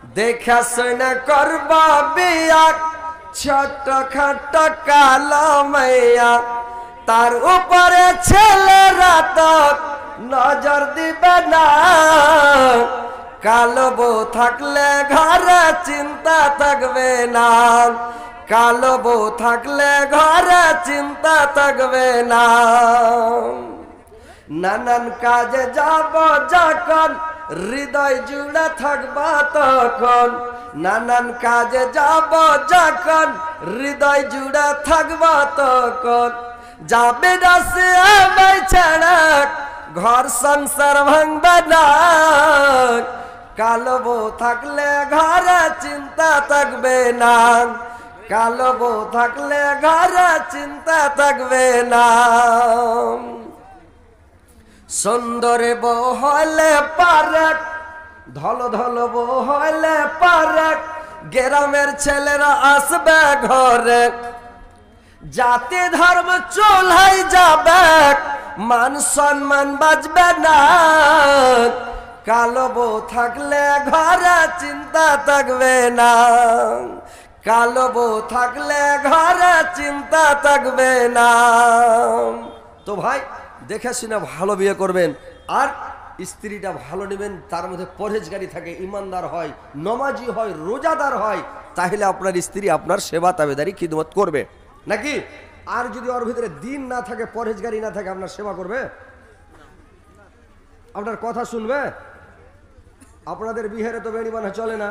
দেখা শুনে করবা বিয়া ছোট খাট কালো মাইয়া তার উপরে ছেলেরা তো নজর দিবে না কালো বউ থাকলে ঘরে চিন্তা থাকবে না কালো বউ থাকলে ঘরে চিন্তা থাকবে না নানান কাজে যাব যখন হৃদয় জুড়ে থাকবা তখন নানান কাজে যাব যখন হৃদয় জুড়ে থাকবা তখন যাবে রাসে আমায় ছাড়া ঘর সংসার ভাঙবে না কালো বউ থাকলে ঘরে চিন্তা থাকবে না কালো বউ থাকলে ঘরে চিন্তা থাকবে না সুন্দর বউ হলে পারে ধল ধল বউ হলে পারে গ্রামের ছেলেরা আসবে ঘরে জাতি ধর্ম চুলাই যাবে মান সম্মান বাঁচবে না কালো বউ থাকলে ঘরে চিন্তা থাকবে না কালো বউ থাকলে ঘরে চিন্তা থাকবে না তো ভাই দেখে শুনে ভালো বিয়ে করবেন আর স্ত্রীটা ভালো নেবেন তার মধ্যে পরহেজগারি থাকে ইমানদার হয় নমাজি হয় রোজাদার হয় তাহলে আপনার স্ত্রী আপনার সেবা তাবেদারি খিদমত করবে নাকি আর যদি ওর ভিতরে দিন না থাকে পরহেজগারি না থাকে আপনার সেবা করবে আপনার কথা শুনবে আপনাদের বিহারে তো বেড়ি বাঁধা চলে না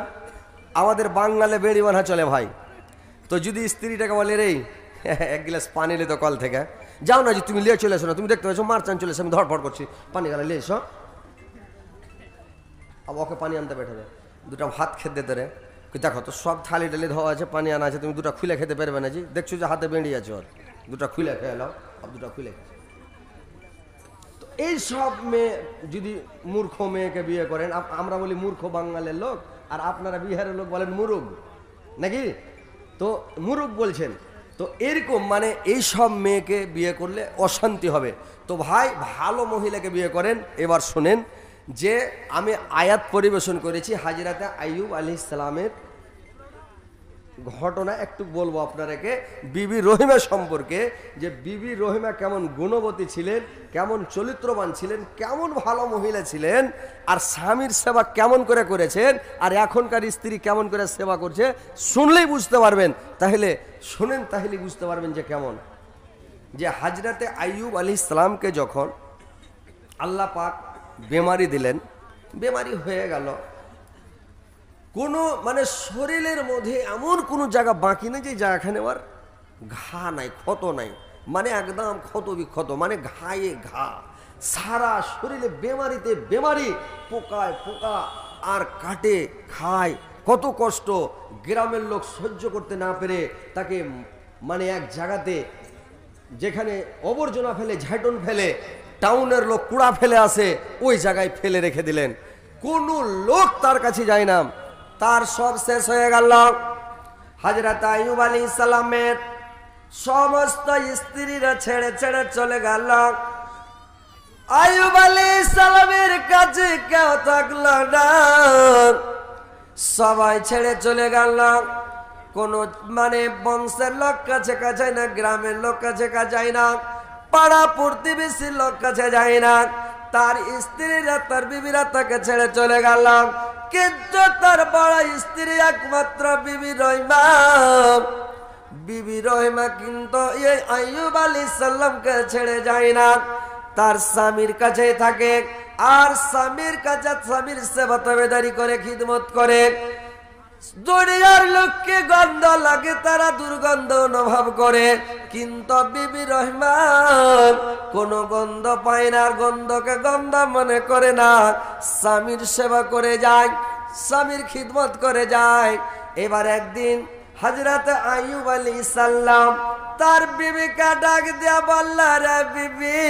আমাদের বাঙালে বেড়ি বাঁধা চলে ভাই তো যদি স্ত্রীটাকে বলে রে এক গ্লাস পানি লে তো কল থেকে যাও না যে তুমি লিয়ে চলে এসো না তুমি দেখতে পাচ্ছ মারচান চলে এসো আমি ধরফড় করছি পানি গেলে লিয়ে এসো আবার ওকে পানি আনতে বেঠাবে দুটা ভাত খেতে দে রে দেখো তো সব থালি টালি ধোয়া আছে পানি আনা আছে তুমি দুটা খুলে খেতে পারবে না জি দেখছো যে হাতে বেঁড়ে আছে ওর দুটা খুলে খেয়ে নাও আর দুটা খুলে তো এই সব মেয়ে যদি মূর্খ মেয়েকে বিয়ে করেন আমরা বলি মূর্খ বাঙালির লোক আর আপনারা বিহারের লোক বলেন মুরুগ নাকি তো মুরুগ বলছেন তো এরকম মানে এই সব মেয়েকে বিয়ে করলে অশান্তি হবে তো ভাই ভালো মহিলাকে বিয়ে করেন এবার শোনেন যে আমি আয়াত পরিবেশন করেছি হাজরাতে আইয়ুব আলাইহিস সালামের ঘটনা একটু বলবো আপনাদেরকে বিবি রহিমা সম্পর্কে যে বিবি রহিমা কেমন গুণবতী ছিলেন কেমন চরিত্রবান ছিলেন কেমন ভালো মহিলা ছিলেন আর স্বামীর সেবা কেমন করে করেছেন আর এখনকার স্ত্রী কেমন করে সেবা করছে শুনলেই বুঝতে পারবেন তাহলে শুনেন তাহলে বুঝতে পারবেন যে কেমন যে হাজরাতে আইয়ুব আলাইহিস সালামকে যখন আল্লাহ পাক বেমারি দিলেন বেমারি হয়ে গেল কোনো মানে শরীরের মধ্যে এমন কোনো জায়গা বাকি নেই যে জায়গাখানে আর ঘা নাই ক্ষত নাই মানে একদম ক্ষত বিক্ষত মানে ঘায়ে ঘা সারা শরীরে বেমারিতে বেমারি পোকায় পোকা আর কাটে খায় কত কষ্ট গ্রামের লোক সহ্য করতে না পেরে তাকে মানে এক জায়গাতে যেখানে আবর্জনা ফেলে ঝাঁটন ফেলে টাউনের লোক কুড়া ফেলে আসে ওই জায়গায় ফেলে রেখে দিলেন কোনো লোক তার কাছে যায় না তার সব শেষ হয়ে গেল হযরত আইয়ুব আলাইহিস সালামের সমস্ত স্ত্রীরা ছেড়ে ছেড়ে চলে গেল আইয়ুব আলাইহিস সালামের কাছে কেউ থাকলো না সবাই ছেড়ে চলে গেল কোন মানে বংশের লোক কাছে যায় না গ্রামের লোক কাছে যায় না পাড়া প্রতিবেশীর লোক কাছে যায় না তার স্ত্রীরা তার বিবিরা তাকে ছেড়ে চলে গেল কিন্তু তার বড় স্ত্রী একমাত্র বিবি রহিমা কিন্তু এই আইয়ুব আলাইহিস সালামকে ছেড়ে যায় না তার স্বামীর কাছে থাকে আর স্বামীর কাছে স্বামীর সেবা তাবেদারি করে খিদমত করে দুনিয়ার লোককে গন্ধ লাগে তারা দুর্গন্ধ অনুভব করে কিন্তু বিবি রহিমা কোনো গন্ধ পায় না আর গন্ধকে গন্ধ মনে করে না স্বামীর সেবা করে যায় স্বামীর খিদমত করে যায় এবার একদিন হযরত আইয়ুব আলাইহিস সালাম তার বিবিকে ডাক দিয়া বলল রে বিবি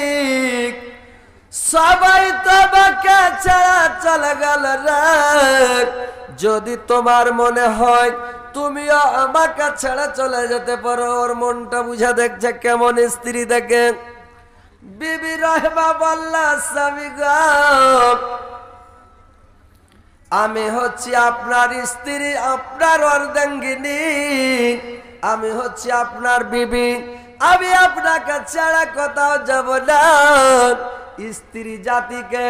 সবাই তোমাকে ছেড়ে চলে গেল রে যদি তোমার মনে হয় তুমিও আমাকে ছেড়ে চলে যেতে পারো ওর মনটা বুঝা দেখছে কেমন স্ত্রী দেখে বিবি রহিমা বলল স্বামী গো আমি হচ্ছি আপনার স্ত্রী, আপনার অর্ধাঙ্গিনী, আমি হচ্ছি আপনার বিবি, আমি আপনাকে ছাড়া কোথাও যাব না। স্ত্রী জাতিকে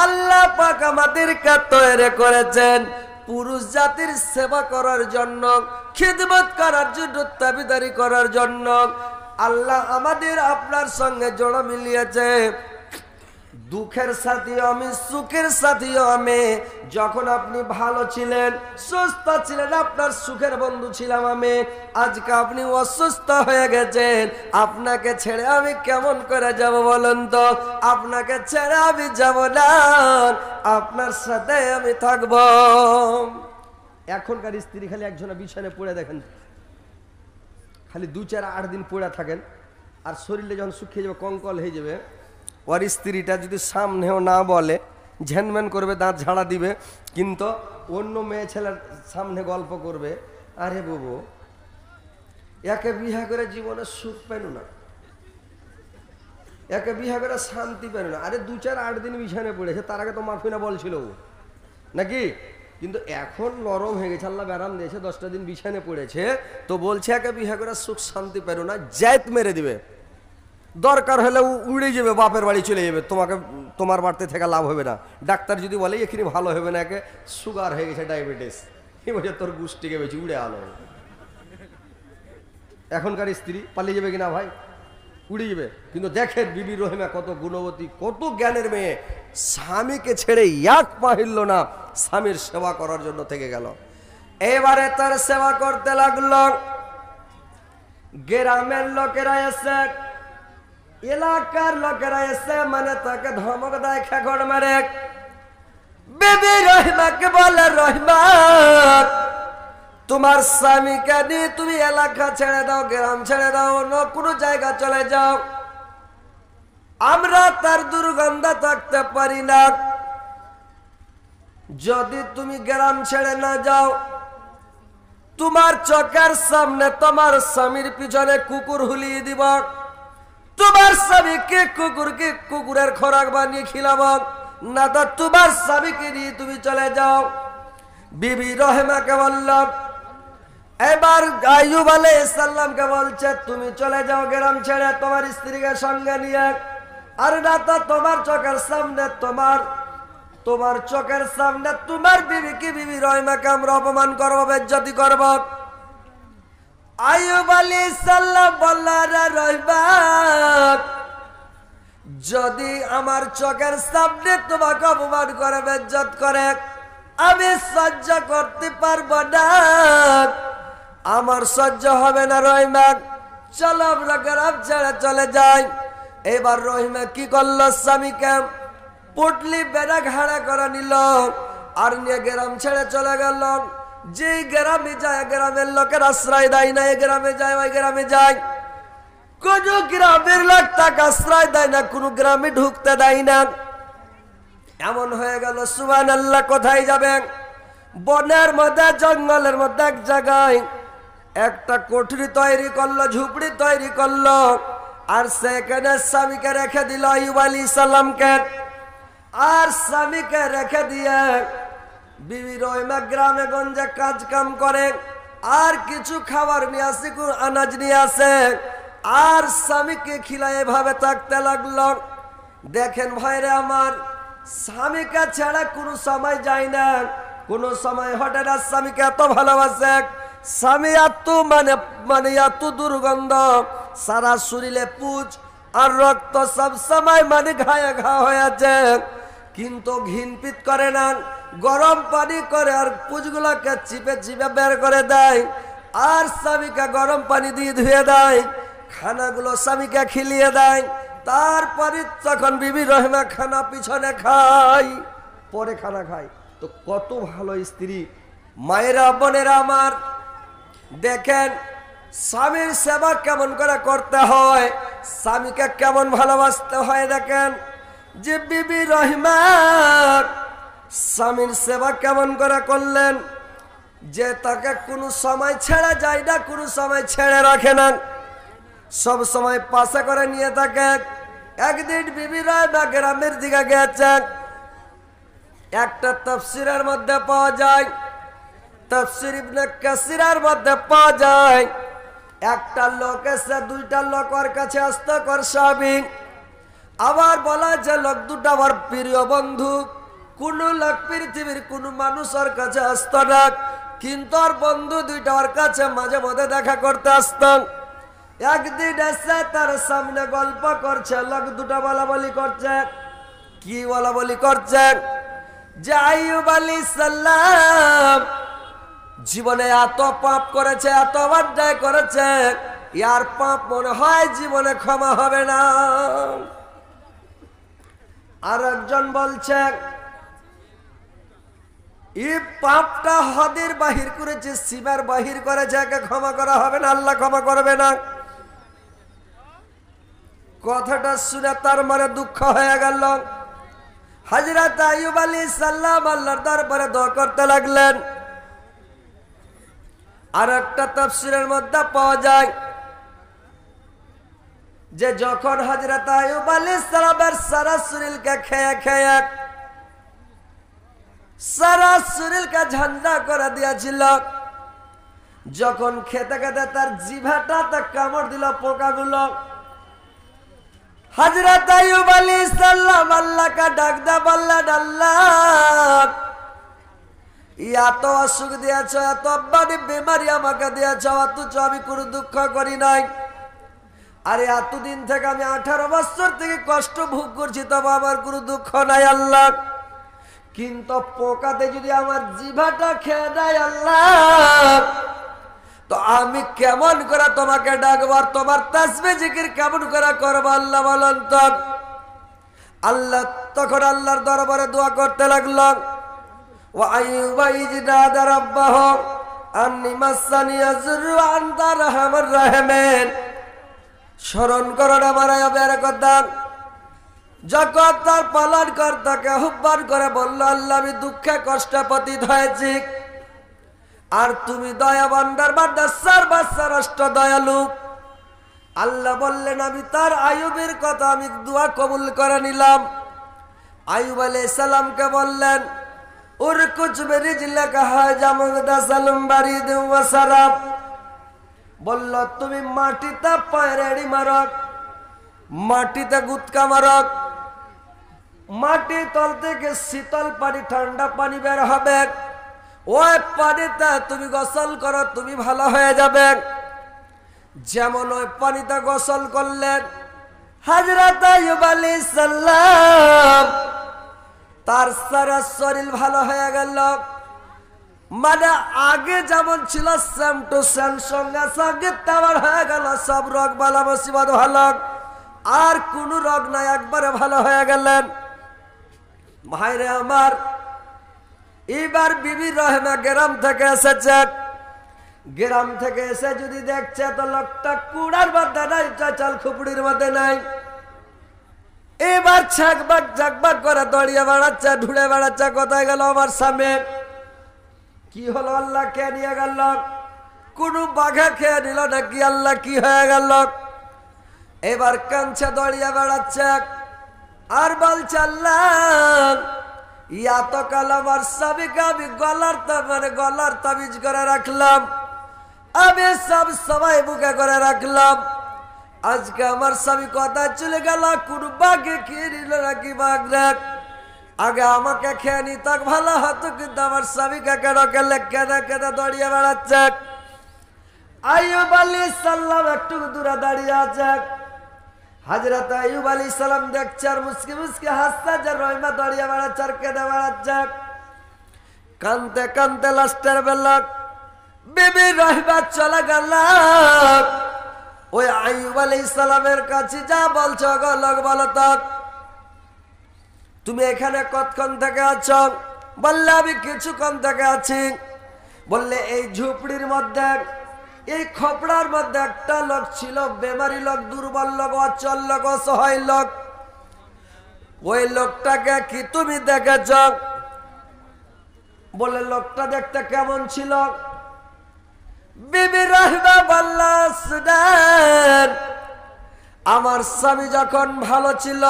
আল্লাহ পাক আমাদেরকে তৈরি করেছেন পুরুষ জাতির সেবা করার জন্য, খিদমত করার জন্য, দাবিদারি করার জন্য। আল্লাহ আমাদের আপনার সঙ্গে জোড়া মিলিয়েছে। দুঃখের সাথীও আমি, সুখের সাথীও আমি। যখন আপনি ভালো ছিলেন, সুস্থ ছিলেন, আপনার সুখের বন্ধু ছিলাম আমি। আজকে আপনি অসুস্থ হয়ে গেছেন, আপনাকে ছেড়ে আমি কেমন করে যাব বলেন তো? আপনাকে ছেড়ে আমি যাব না, আপনার সাথে আমি থাকব। এখনকার স্ত্রী খালি একজনের বিছানে পড়ে দেখেন, খালি 2-4-8 দিন পড়ে থাকেন, আর শরীরে যখন শুকিয়ে যাবে, কঙ্কল হয়ে যাবে, ওর স্ত্রীটা যদি সামনেও না বলে, ঝ্যানম্যান করবে, দাঁত ঝাড়া দিবে, কিন্তু অন্য মেয়ে ছেলের সামনে গল্প করবে, আরে বাবু একে বিহা করে জীবনে সুখ পেল না, একে বিহা করে শান্তি পেল না। আরে 2-4-8 দিন বিছানে পড়েছে, তার আগে তো মাফিনা বলছিল নাকি? কিন্তু এখন নরম হয়ে গেছে, আল্লাহ ব্যারাম দিয়েছে, 10টা দিন বিছানে পড়েছে, তো বলছে একে বিহা করে সুখ শান্তি পেল না, জাত মেরে দিবে, দরকার হলে উড়ে যাবে, বাপের বাড়ি চলে যাবে, তোমাকে তোমার বাড়িতে থেকে লাভ হবে না। ডাক্তার যদি বলে এখানে ভালো হবে না, একে সুগার হয়ে গেছে, ডায়াবেটিস, এই বলছে তোর গোষ্ঠীকে বেশি উড়ে আলো। এখনকার স্ত্রী পালিয়ে যাবে কিনা ভাই? উড়ে যাবে। কিন্তু দেখেন বিবি রহিমা কত গুণবতী, কত জ্ঞানের মেয়ে, স্বামীকে ছেড়ে এক পা হিলল না, স্বামীর সেবা করার জন্য থেকে গেল। এবারে তার সেবা করতে লাগলো। গ্রামের লোকেরা এসে, এলাকার লোকেরা এসে মানে তাকে ধমক দেয়, খেগড় মারে। বিবি রহিমাকে বলে, রহিমা তোমার স্বামীকে নিয়ে তুমি এলাকা ছেড়ে দাও, গ্রাম ছেড়ে দাও, অন্য কোনো জায়গা চলে যাও, আমরা তার দুর্গন্ধ থাকতে পারি না। যদি তুমি গ্রাম ছেড়ে না যাও, তোমার চোখের সামনে তোমার স্বামীর পিছনে কুকুর হুলিয়ে দিব, তোমার স্বামীকে কুকুরের খোরাক বানিয়ে খিলাব, না তো তোমার স্বামীকে নিয়ে তুমি চলে যাও। বিবি রহিমাকে বললাম, এবার আইয়ুব আলাইহিস সালামকে বলছে তুমি চলে যাও গ্রাম ছেড়ে তোমার স্ত্রীকে সঙ্গে নিয়ে, আর না তো তোমার চোখের সামনে তোমার চোখের সামনে তোমার বিবিকে, বিবি রহিমাকে আমরা অপমান করবো, বেজ্জতি করব। আইয়ুব আলাইহিস সালাম বললেন, রহিমা যদি আমার চোখের সামনে তোমাকে অপমান করে, বেজ্জত করে, আমি সহ্য করতে পারবো না, আমার সহ্য হবে না রহিমা, চলো আমরা গ্রাম ছেড়ে চলে যাই। এবার রহিমা কি করলো, স্বামীকে পুটলি বেড়া ঘাড়া করে নিল, আর নিয়ে গ্রাম ছেড়ে চলে গেল। যে গ্রামে যায় গ্রামের লোকের আশ্রয় দেয় না, এই গ্রামে যায় ওই গ্রামে যায়, কোন গ্রামের লোক তাকে আশ্রয় দেয় না, কোন গ্রামে ঢুকতে দেয় না। এমন হয়ে গেল, সুবহানাল্লাহ, কোথায় যাবেন? বনের মধ্যে, জঙ্গলের মধ্যে এক জায়গায় একটা কোঠরি তৈরি করলো, ঝুপড়ি তৈরি করলো, আর সেখানে স্বামীকে রেখে দিল আইয়ুব আলাইহিস সালামকে। আর স্বামীকে রেখে দিয়ে বিবি রহিমা গ্রামে গঞ্জে কাজ কাম করে, আর কিছু খাবার নিয়ে আসে, আনাজ নিয়ে আসে, আর স্বামীকে খিলায় এভাবে থাকতে লাগলো। দেখেন ভাইরে আমার, স্বামীকে ছাড়া কোনো সময় যায় না, কোনো সময় হটে না, স্বামীকে এত ভালোবাসে। স্বামী এত মানে এত দুর্গন্ধ, সারা শরীরে পুজ আর রক্ত, সব সময় মানে ঘায়ে ঘা হয়ে আছে, কিন্তু ঘিনপিত করে না, গরম পানি করে আর পুজগুলোকে চিপে চিপে বের করে দেয়, আর স্বামীকে গরম পানি দিয়ে ধুয়ে দেয়, খানাগুলো স্বামীকে খিলিয়ে দেয়। তারপরে তখন বিবি রহিমা খানা পিছনে খায়, পরে খানা খায়। তো কত ভালো স্ত্রী! মায়েরা, বোনেরা আমার, দেখেন স্বামীর সেবা কেমন করে করতে হয়, স্বামীকে কেমন ভালোবাসতে হয়। দেখেন যে বিবি রহিমা স্বামীর সেবা কেমন করে করলেন, যে তাকে কোনো সময় ছেড়ে যায় না, কোনো সময় ছেড়ে রাখে না, সব সময় পাশে করে নিয়ে থাকে। একদিন বিবি রহিমা গ্রামের দিকে গেছেন, একটা তাফসীরের মধ্যে পাওয়া যায়, তাফসীর ইবনে কাসিরের মধ্যে পাওয়া যায়, একটা লোক এসে দুইটা লোক ওর কাছে আসতে কর সাহাবী। আবার বলা যে লোক দুটা আমার প্রিয় বন্ধু, কোন লোক পৃথিবীর কোন মানুষ ওর কাছে আসতো না, কিন্তু ওর বন্ধু দুইটা ওর কাছে মাঝে মধ্যে দেখা করতে আসতাম। একদিন এসে তার সামনে গল্প করছে, লোক দুটা বলা বলি করছে। কি বলা বলি করছে? যে আইয়ুব আলাইহিস সালাম জীবনে এত পাপ করেছে, এত অন্যায় করেছে, ইয়ার পাপ মনে হয় জীবনে ক্ষমা হবে না। আর একজন বলছে এই পাপটা হদের বাহির করেছে, সীমার বাহির করেছে, একে ক্ষমা করা হবে না, আল্লাহ ক্ষমা করবে না। কথাটা শুনে তার মনে দুঃখ হয়ে গেল। হযরত আইয়ুব আলাইহিস সালাম আল্লাহর দরবারে দোয়া করতে লাগলেন। আর একটা তাফসীরের মধ্যে পাওয়া যায় যে যখন হযরত আইয়ুব আলাইহিস সালামের সারা শরীরকে খেয়ে খেয়ে সারা শরীরকে ঝান্ডা করে দিয়েছিল, যখন খেতে খেতে তার জিভাটাতে কামড় দিল পোকাগুলো, হযরত আইয়ুব আলাইহিস সালাম আল্লাহকে ডাক দিয়ে বললেন, আল্লাহ এত অসুখ দিয়েছ, এত বড় বেমারি আমাকে দিয়েছ, অথচ আমি কোনো দুঃখ করি নাই। আরে এতদিন থেকে আমি 18 বছর থেকে কষ্ট ভোগ করছি, তবে আমার কোনো দুঃখ নাই আল্লাহ। কিন্তু পোকাতে যদি আমার জিভাটা খেয়ে নেয় আল্লাহ, তো আমি কেমন করে তোমাকে ডাকবো, আর তোমার তাসবিহ জিকির কেমন করে করবো আল্লাহ বলেন তো। আল্লাহ তখন আল্লাহর দরবারে দোয়া করতে লাগলো। ওয়া আইয়ুবা ইয নাদা রাব্বাহু আন্নী মাসসানিয়া যুররু ওয়া আনতা আরহামুর রাহিমিন। স্মরণ করুন আমার আইয়ুবের কথা, যখন তার পালন কর্তাকে আহ্বান করে বলল, আল্লাহ আমি দুঃখে কষ্টে পতিত হয়েছি, আর তুমি দয়াবান্দার বান্দা সর্বশ্রেষ্ঠ দয়ালু। আল্লাহ বললেন আমি তার আইয়ুবের কথা আমি দোয়া কবুল করে নিলাম। আইয়ুব আলাইহিস সালামকে বললেন, উরকুজ বিরিজলিকা হাজা মুগদাসালুম বারিদ ওয়া সারাব। বলল তুমি মাটিতে পায়ের এড়ি মারো, মাটিতে গুতকা মারো, মাটি তল থেকে শীতল পানি ঠান্ডা পানি বের হবে, ওই পানিতে তুমি গোসল করো, তুমি ভালো হয়ে যাবে। যেমন ওই পানিতে গোসল করলেন হযরত আইয়ুব আলাইহিস সালাম, তার সারা শরীর ভালো হয়ে গেল। মানে আগে যেমন ছিল সেম টু সেম, সঙ্গে সঙ্গে তেমন হয়ে গেল। সব রোগ বালা মুসিবত ভালো, আর কোন রোগ নাই, একবারে ভালো হয়ে গেলেন। ভাইরে আমার, এবার বিবি রহিমা গ্রাম থেকে এসেছে। গ্রাম থেকে এসে যদি দেখছে তো লোকটা কুড়ার মধ্যে নাই, চাল খুপড়ির মধ্যে নাই। এবার ছাকবাক জাকবাক করে দড়িয়ে বেড়াচ্ছে, ঢুড়ে বেড়াচ্ছে, কোথায় গেল আমার স্বামী? কি হলো? আল্লাহ কে নিয়ে গেল? কোন বাঘা খেয়ে নিল নাকি? আল্লাহ কি হয়ে গেল? এবার কাঁদছে, দড়িয়ে বেড়াচ্ছে, আর বলছে আল্লাহ এতকাল আমার স্বামীকে আমি গলার তাবিজ করে রাখলাম, আমি সব সময় বুকে করে রাখলাম। আজকে আমার স্বামী কোথায় চলে গেল? কোন বাঘে খেয়ে নিল নাকি? বাঘ রাখ আগে আমাকে খেয়ে নিত ভালো হতো, কিন্তু আমার স্বামীকে কেন কেলে কেঁদে কেঁদে দড়িয়ে বেড়াচ্ছে। আইয়ুব আলাইহিস সালাম একটু দূরে দাঁড়িয়ে আছে। হযরত আইয়ুব আলাইহিস সালাম দেখছে আর মুস্কি মুস্কি হাসছে, যে রহিমা দড়িয়ে বেড়াচ্ছে আর কেঁদে বেড়াচ্ছে। কানতে কানতে লাস্টের বেলা বিবি রহিমা চলে গেল ওই আইয়ুব আলাইহিস সালামের কাছে। যা বলছো গো লোক বলো তো, তুমি এখানে কতক্ষণ থেকে আছো? বললে আমি কিছুক্ষণ থেকে আছি। বললে এই ঝুপড়ির মধ্যে, এই খপড়ার মধ্যে একটা লোক ছিল, বেমারি লোক, দুর্বল লোক, অচল লোক, অসহায় লোক। ওই লোকটাকে কি তুমি দেখেছ? বলে লোকটা দেখতে কেমন ছিল? বিবি রহিমা বলল, শুনেন, আমার স্বামী যখন ভালো ছিল,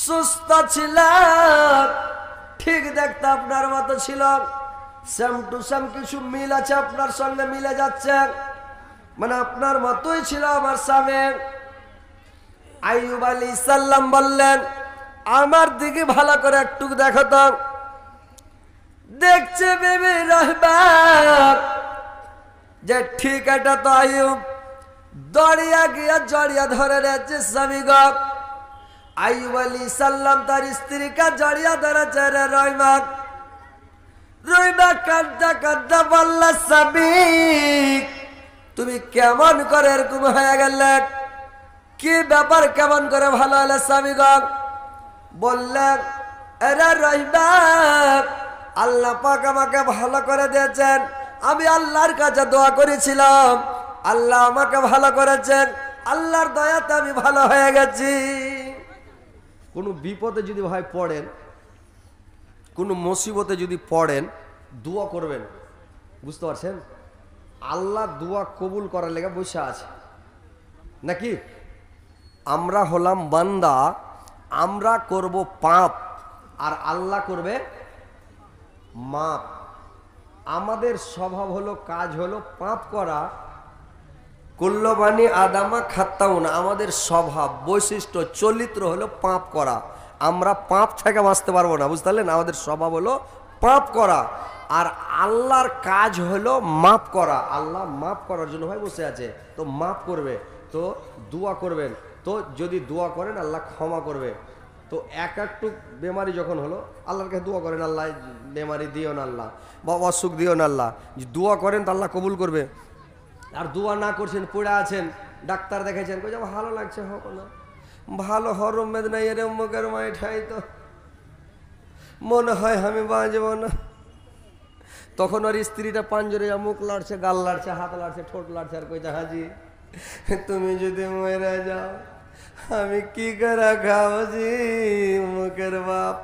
সুস্থ ছিল, ঠিক দেখতে আপনার মতো ছিল, সেম টু সেম কিছু মিল আছে, আপনার সঙ্গে মিলে যাচ্ছে, মানে আপনার মতোই ছিল আমার স্বামী। আইয়ুব আলাইহিস সালাম বললেন, আমার দিকে ভালো করে একটু দেখো তো। দেখছে বিবি রহিমা যে ঠিক এটা তো আইয়ুব, দড়িয়া গিয়া জড়িয়া ধরে রেখেছে স্বামী গো। আইয়ুব আলাইহিস সালাম তার স্ত্রীকে জড়িয়া ধরেছে রে রহিমা। রহিমা কাঁদতে কাঁদতে বলল, স্বামী তুমি কেমন করে এরকম হয়ে গেলে, কি ব্যাপার, কেমন করে ভালো হলে স্বামী গো? বললেন, এরে রহিমা, আল্লাহ পাক আমাকে ভালো করে দিয়েছেন, আমি আল্লাহর কাছে দোয়া করেছিলাম, আল্লাহ আমাকে ভালো করেছেন, আল্লাহর দয়াতে আমি ভালো হয়ে গেছি। কোনো বিপদে যদি ভাই পড়েন, কোনো মুসিবতে যদি পড়েন, দোয়া করবেন, বুঝতে পারছেন? আল্লাহ দোয়া কবুল করার লেগে বসে আছে নাকি? আমরা হলাম বান্দা, আমরা করব পাপ আর আল্লাহ করবে মাপ। আমাদের স্বভাব হলো, কাজ হলো পাপ করা। কুল্লবানি আদামা খাত্তাউনা, আমাদের স্বভাব, বৈশিষ্ট্য, চরিত্র হলো পাপ করা। আমরা পাপ থেকে বাঁচতে পারবো না, বুঝতে পারলেন? আমাদের স্বভাব হলো পাপ করা, আর আল্লাহর কাজ হলো মাপ করা। আল্লাহ মাপ করার জন্য ভাই বসে আছে, তো মাপ করবে, তো দোয়া করবেন, তো যদি দোয়া করেন আল্লাহ ক্ষমা করবে। তো একটু বেমারি যখন হলো, আল্লাহর কাছে দোয়া করেন, আল্লাহ বেমারি দিও না আল্লাহ, বা অসুখ দিও না আল্লাহ, দোয়া করেন তো আল্লাহ কবুল করবে। আর দোয়া না করছেন, পড়ে আছেন, ডাক্তার দেখেছেন, কই যাবো ভালো লাগছে, হোক না ভালো, হরম মেদ নাই এর মুখের মাই ঠাই, তো মনে হয় আমি বাঁচব না। তখন ওর স্ত্রীটা পাঞ্জরে মুখ লাড়ছে, গাল লাড়ছে, হাত লাড়ছে, ঠোঁট লাড়ছে, আর কইছে, হাজি তুমি যদি মরে যাও আমি কি করে খাবো জি মুখের বাপ।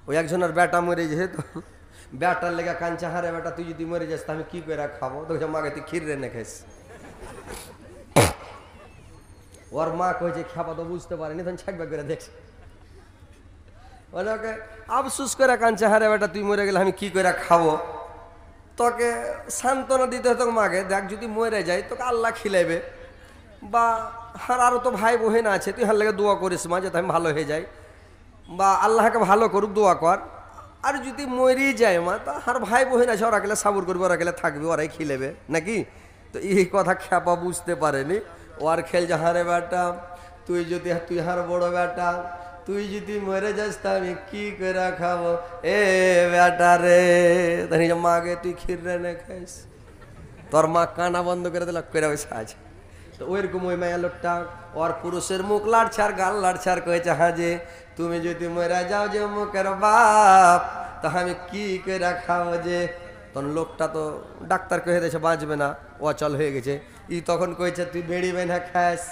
ওই একজনের বেটা মরে যায়, তো বেটার লেগে কাঞ্চা, হারে বেটা তুই যদি মরে যাস আমি কি করে খাবো? তো মাকে তুই ক্ষীর রেনে খাইস। ওর মা কইছে খাবা, তো বুঝতে পারেনি, তখন ছাকবা করে দেখছে, ওনাকে আফসুস করে কাঞ্চা, হারে বেটা তুই মরে গেলে আমি কি করে খাবো? তোকে সান্ত্বনা দিতে হতো মাকে, দেখ যদি মরে যায় তোকে আল্লাহ খিলাইবে, বা আরও তো ভাই বোন আছে, তুই হার লেগে দোয়া করিস মা যাতে আমি ভালো হয়ে যাই, বা আল্লাহকে ভালো করুক, দোয়া কর। আর যদি মরি যায় মা, তো আর ভাই বোন আছে, ওরা গেলে সাবুর করবে, ওরা গেলে থাকবে, ওরাই খিলেবে নাকি? তো এই কথা খ্যাপা বুঝতে পারেনি। ও আর খেল যে, হারে বেটা তুই যদি, তুই হার বড় বেটা, তুই যদি মরে যাস তা আমি কি করে খাবো? এ বেটা রে, তাই মাকে তুই ক্ষীর রেনে খাইস। তোর মা কানা বন্ধ করে দিল, করে ওই সাজ। তো ওইরকম ওই মায়া লোকটা ওর পুরুষের মুখ লাড়ছে আর গাল লাড়ছে, আর কয়েছে, হ্যাঁ যে তুমি যদি মরে যাও যে মুখের বাপ, তা আমি কি করে খাবো যে? তখন লোকটা তো ডাক্তার কয়ে দিয়েছে বাঁচবে না, অচল হয়ে গেছে। ই তখন কইছে, তুই বেড়ি বেনা খাস।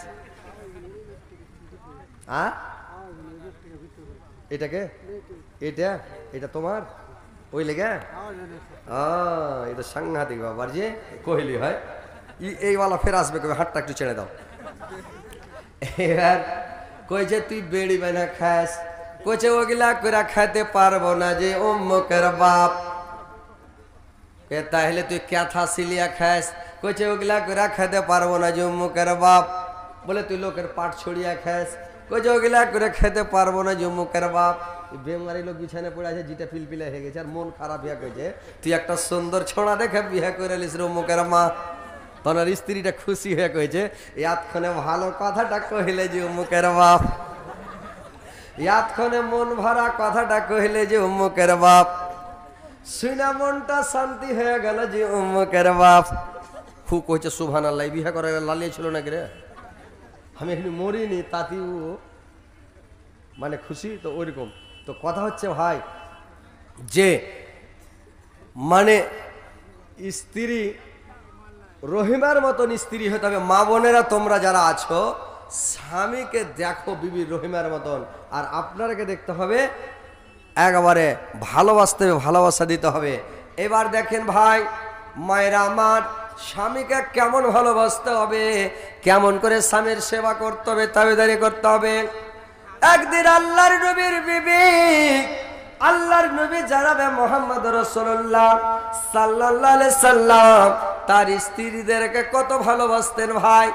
এটাকে, এটা এটা তোমার ওই লেগে, এটা সাংঘাতিক বাবার যে কহিলি হয়, এইওয়ালা ফের আসবে, কবে হাতটা একটু ছেড়ে দাও। এবার কইছে তুই বেড়ি বেনা খাস, কইছে ওগুলা করে খাইতে পারবো না যে অম্মকের বাপ। তাহলে তুই ক্যাথা সিলিয়া খাস, কইছে ওগুলা করে খাইতে পারবো না যে অম্মকের বাপ। বলে তুই লোকের পাট ছড়িয়া খাস, কইছে ওগুলা করে খেতে পারবো না যে অম্মকের বাপ। বেমারি লোক বিছানে পড়ে আছে, যেটা পিলপিলা হয়ে গেছে, আর মন খারাপ হইয়া কইছে, তুই একটা সুন্দর ছোড়া দেখে বিয়ে করে লিস রে অম্মকের মা। তখন স্ত্রীটা খুশি হয়ে কইছে, এতক্ষণে ভালো কথাটা কহিলে যে অমুকের বাপ, এতক্ষণে মন ভরা কথাটা কহিলে যে অমুকের বাপ, শুনা মনটা শান্তি হয়ে গেল যে অমুকের বাপ। হু কইছে সুবহানাল্লাহ, বিয়ে করার লালিয়ে ছিল নাকি রে? আমি এখানে মরিনি, তাতেও মানে খুশি। তো ওইরকম তো কথা হচ্ছে ভাই, যে মানে স্ত্রী রহিমার মতন স্ত্রী হতে হবে। মা বোনেরা তোমরা যারা আছো, স্বামীকে দেখো বিবি রহিমার মতন, আর আপনারাকে দেখতে হবে একেবারে ভালোবাসতে হবে, ভালোবাসা দিতে হবে। এবার দেখেন ভাই মায়েরা আমার, স্বামীকে কেমন ভালোবাসতে হবে, কেমন করে স্বামীর সেবা করতে হবে, তাবেদারি করতে হবে। একদিন আল্লাহর নবীর বিবি, আল্লাহর নবী জানাবে মুহাম্মদ রাসূলুল্লাহ সাল্লাল্লাহু আলাইহি সাল্লাম তার স্ত্রীদেরকে কত ভালোবাসতেন ভাই,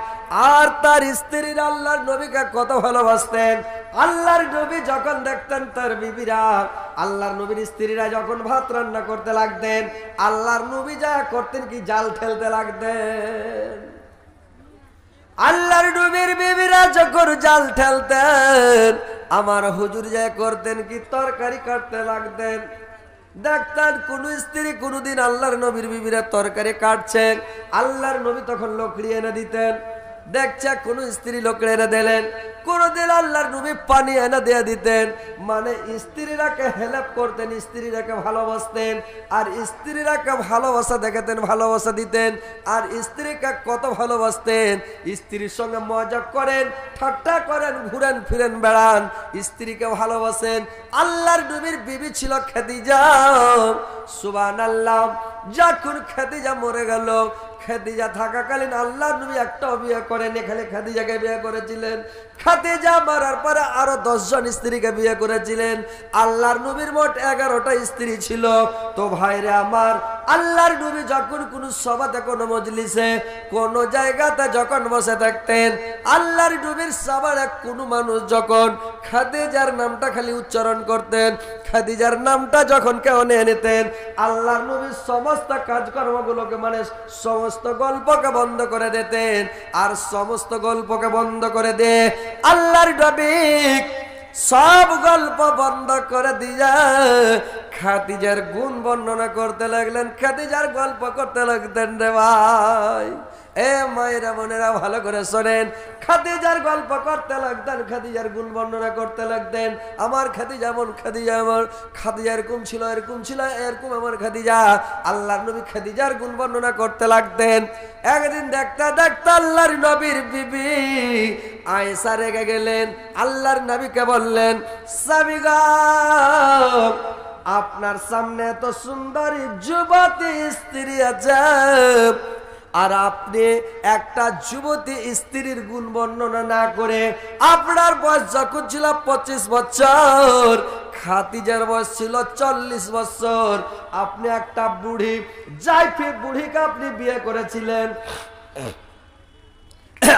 আর তার স্ত্রীরা আল্লাহর নবীকে কত ভালোবাসতেন। আল্লাহর নবী যখন দেখতেন তার বিবিরা, আল্লাহর নবীর স্ত্রীরা যখন ভাত রান্না করতে লাগতেন, আল্লাহর নবী যা করতেন কি জাল ঠেলতে লাগতেন। আল্লাহর নবীর বিবিরা যখন জাল ঠেলতেন, আমার হুজুর যা করতেন কি তরকারি কাটতে লাগতেন। দেখতেন কোন স্ত্রী কোনদিন আল্লাহর নবীর বিবিরা তরকারি কাটছেন, আল্লাহর নবী তখন লকড়ি এনে দিতেন। দেখছে কোন স্ত্রী লকড়ি এনে দিলেন, কোনদিন আল্লাহর নবী পানি এনে দিয়ে দিতেন। মানে স্ত্রীরাকে হেল্প করতেন, স্ত্রীরাকে ভালোবাসতেন, আর স্ত্রীরাকে ভালোবাসা দেখাতেন, ভালোবাসা দিতেন। আর স্ত্রীকে কত ভালোবাসতেন, স্ত্রীর সঙ্গে মজা করেন, ঠাট্টা করেন, ঘুরেন ফিরেন বেড়ান, স্ত্রীকে ভালোবাসেন। আল্লাহর নবীর বিবি ছিল খাদিজা, সুবহানাল্লাহ। যখন খাদিজা মরে গেল, খাদিজা থাকাকালীন আল্লাহর নবী একটাও বিয়ে করেনি, খালি খাদিজাকে বিয়ে করেছিলেন। খাদিজা মারার পরে আরো 10 জন স্ত্রীকে বিয়ে করেছিলেন। আল্লাহর নবীর মোট 11টা স্ত্রী ছিল। তো ভাইরে আমার, আল্লাহর নবী যখন কোন সভাতে, কোন মজলিসে, কোন জায়গাতে যখন বসে থাকতেন, আল্লাহর নবীর সভায় কোন মানুষ যখন খাদিজার নামটা খালি উচ্চারণ করতেন, খাদিজার নামটা যখন কেউ নিয়ে নিতেন, আল্লাহর নবীর সমস্ত কাজকর্মগুলোকে, মানে সমস্ত গল্পকে বন্ধ করে দিতেন। আর সমস্ত গল্পকে বন্ধ করে দিয়ে আল্লাহর নবী সব গল্প বন্ধ করে দিয়ে খাদিজার গুণ বর্ণনা করতে লাগলেন, খাদিজার গল্প করতে লাগতেন রে ভাই। এ মায়েরা বোনেরা ভালো করে শোনেন, খাদিজার গল্প করতে লাগতেন, খাদিজার গুণ বর্ণনা করতে লাগতেন। আমার খাদিজা এমন, খাদিজা আমার, খাদিজা এরকম ছিল, এরকম ছিল, এরকম আমার খাদিজা। আল্লাহর নবী খাদিজার গুণ বর্ণনা করতে লাগতেন। একদিন দেখতে দেখতে আল্লাহর নবীর বিবি আয়েশা রেগে গেলেন। আল্লাহর নবীকে বললেন, স্বামী গো, আপনার সামনে এত সুন্দরী যুবতী স্ত্রী আছে, আর আপনি একটা যুবতী স্ত্রীর গুণ বর্ণনা না করে, আপনার বয়স যখন ছিল 25 বছর, খাদিজার বয়স ছিল 40 বছর, আপনি একটা বুড়ি জাইফি বুড়িকে আপনি বিয়ে করেছিলেন।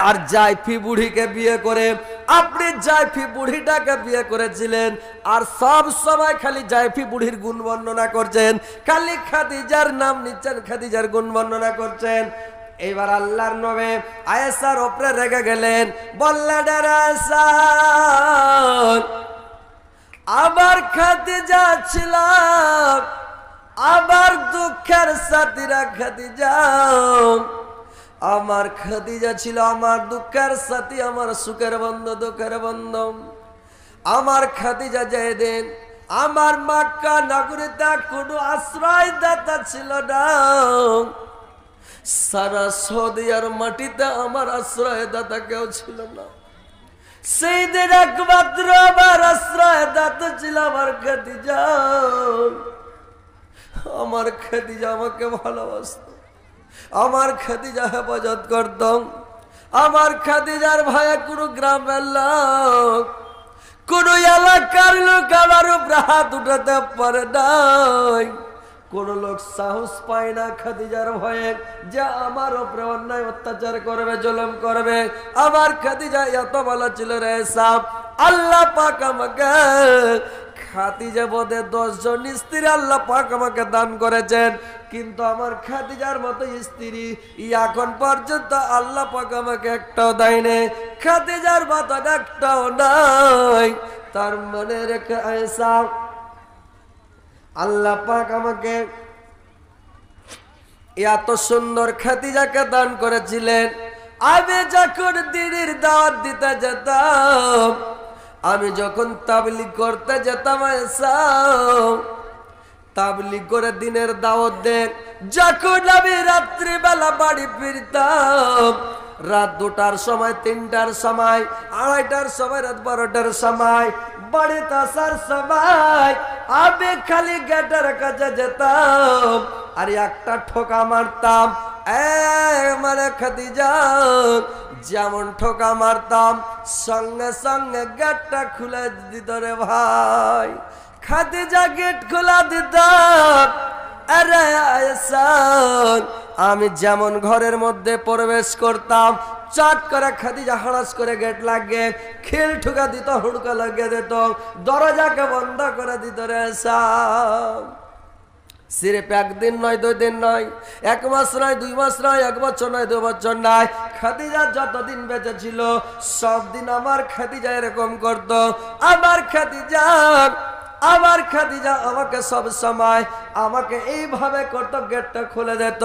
আর জাইফি বুড়িকে বিয়ে করে আপনি জাইফি বুড়িটাকে বিয়ে করেছিলেন, আর সব সময় খালি জাইফি বুড়ির গুণ বর্ণনা করছেন, খালি খাদিজার নাম নিচ্ছেন, খাদিজার গুণ বর্ণনা করছেন। এইবার আল্লাহর নবী আয়েশার উপরে রেগে গেলেন, বললেন, আয়েশা, আবার খাদিজা ছিল আবার দুঃখের সাথীরা খাদিজা, আমার খাদিজা ছিল আমার দুঃখের সাথী, আমার সুখের বন্ধু, দুঃখের বন্ধু। আমার খাদিজা যেদিন আমার মক্কা নগরীতে কোনো আশ্রয়দাতা ছিল না, সারা সৌদিয়ার মাটিতে আমার আশ্রয়দাতা কেউ ছিল না, সেই দিন একমাত্র আমার আশ্রয়দাতা ছিল আমার খাদিজা। আমার খাদিজা আমাকে ভালোবাসত, আমার খাদিজা হেফাজত করতাম। আমার খাদিজার ভাইয়া কোনো গ্রামের লোক, কোন এলাকার লোক আমার উপরে হাত উঠাতে পারে নাই, কোন লোক সাহস পায় না খাদিজার ভয়ে যে আমার উপরে অন্যায় অত্যাচার করবে, জুলুম করবে। আমার খাদিজা এত ভালো ছিল রে সাহেব, আল্লাহ পাক আমাকে খাদিজা বোধে 10 জন স্ত্রী আল্লাহ পাক আমাকে দান করেছেন, কিন্তু আমার খাদিজার মতো স্ত্রী এখন পর্যন্ত আল্লাহ পাক আমাকে একটাও দেয়নি, খাদিজার মতো একটাও নাই। তার মনে রেখে আয়েশা, আল্লাহ পাক আমাকে এত সুন্দর খাদিজাকে দান করেছিলেন। আমি যখন দিনের দাওয়াত দিতে যেতাম, আমি যখন তাবলীগ করতে যেতাম, তাবলীগ করে দিনের দাওয়াত দেন, যখন আমি রাত্রিবেলা বাড়ি ফিরতাম, রাত 2টার সময়, 3টার সময়, 2:30টার সময়, রাত 12টার সময়, বাড়িতে আসার সময় আমি খালি গেটের কাছে যেতাম আর একটা ঠোকা মারতাম। মানে খাদিজা যেমন ঠোকা মারতাম সঙ্গে সঙ্গে গেটটা খুলে দিত রে ভাই। খাদিজা গেট খোলা দিত। আরে আয়েশান, আমি যেমন ঘরের মধ্যে প্রবেশ করতাম চট করে খাদিজা হড়স করে গেট লাগিয়ে খিল ঠুকা দিত, হুড়কা লাগিয়ে দিত, দরজাকে বন্ধ করে দিত রে আয়েশান। সিরেপ একদিন নয়, 2 দিন নয়, 1 মাস নয়, 2 মাস নয়, 1 বছর নয়, 2 বছর নয়, খাদিজা যতদিন বেঁচে ছিল সব দিন আমার খাদিজা এরকম করত। আমার খাদিজা আমাকে সব সময় আমাকে এইভাবে করতো, গেটটা খুলে দিত।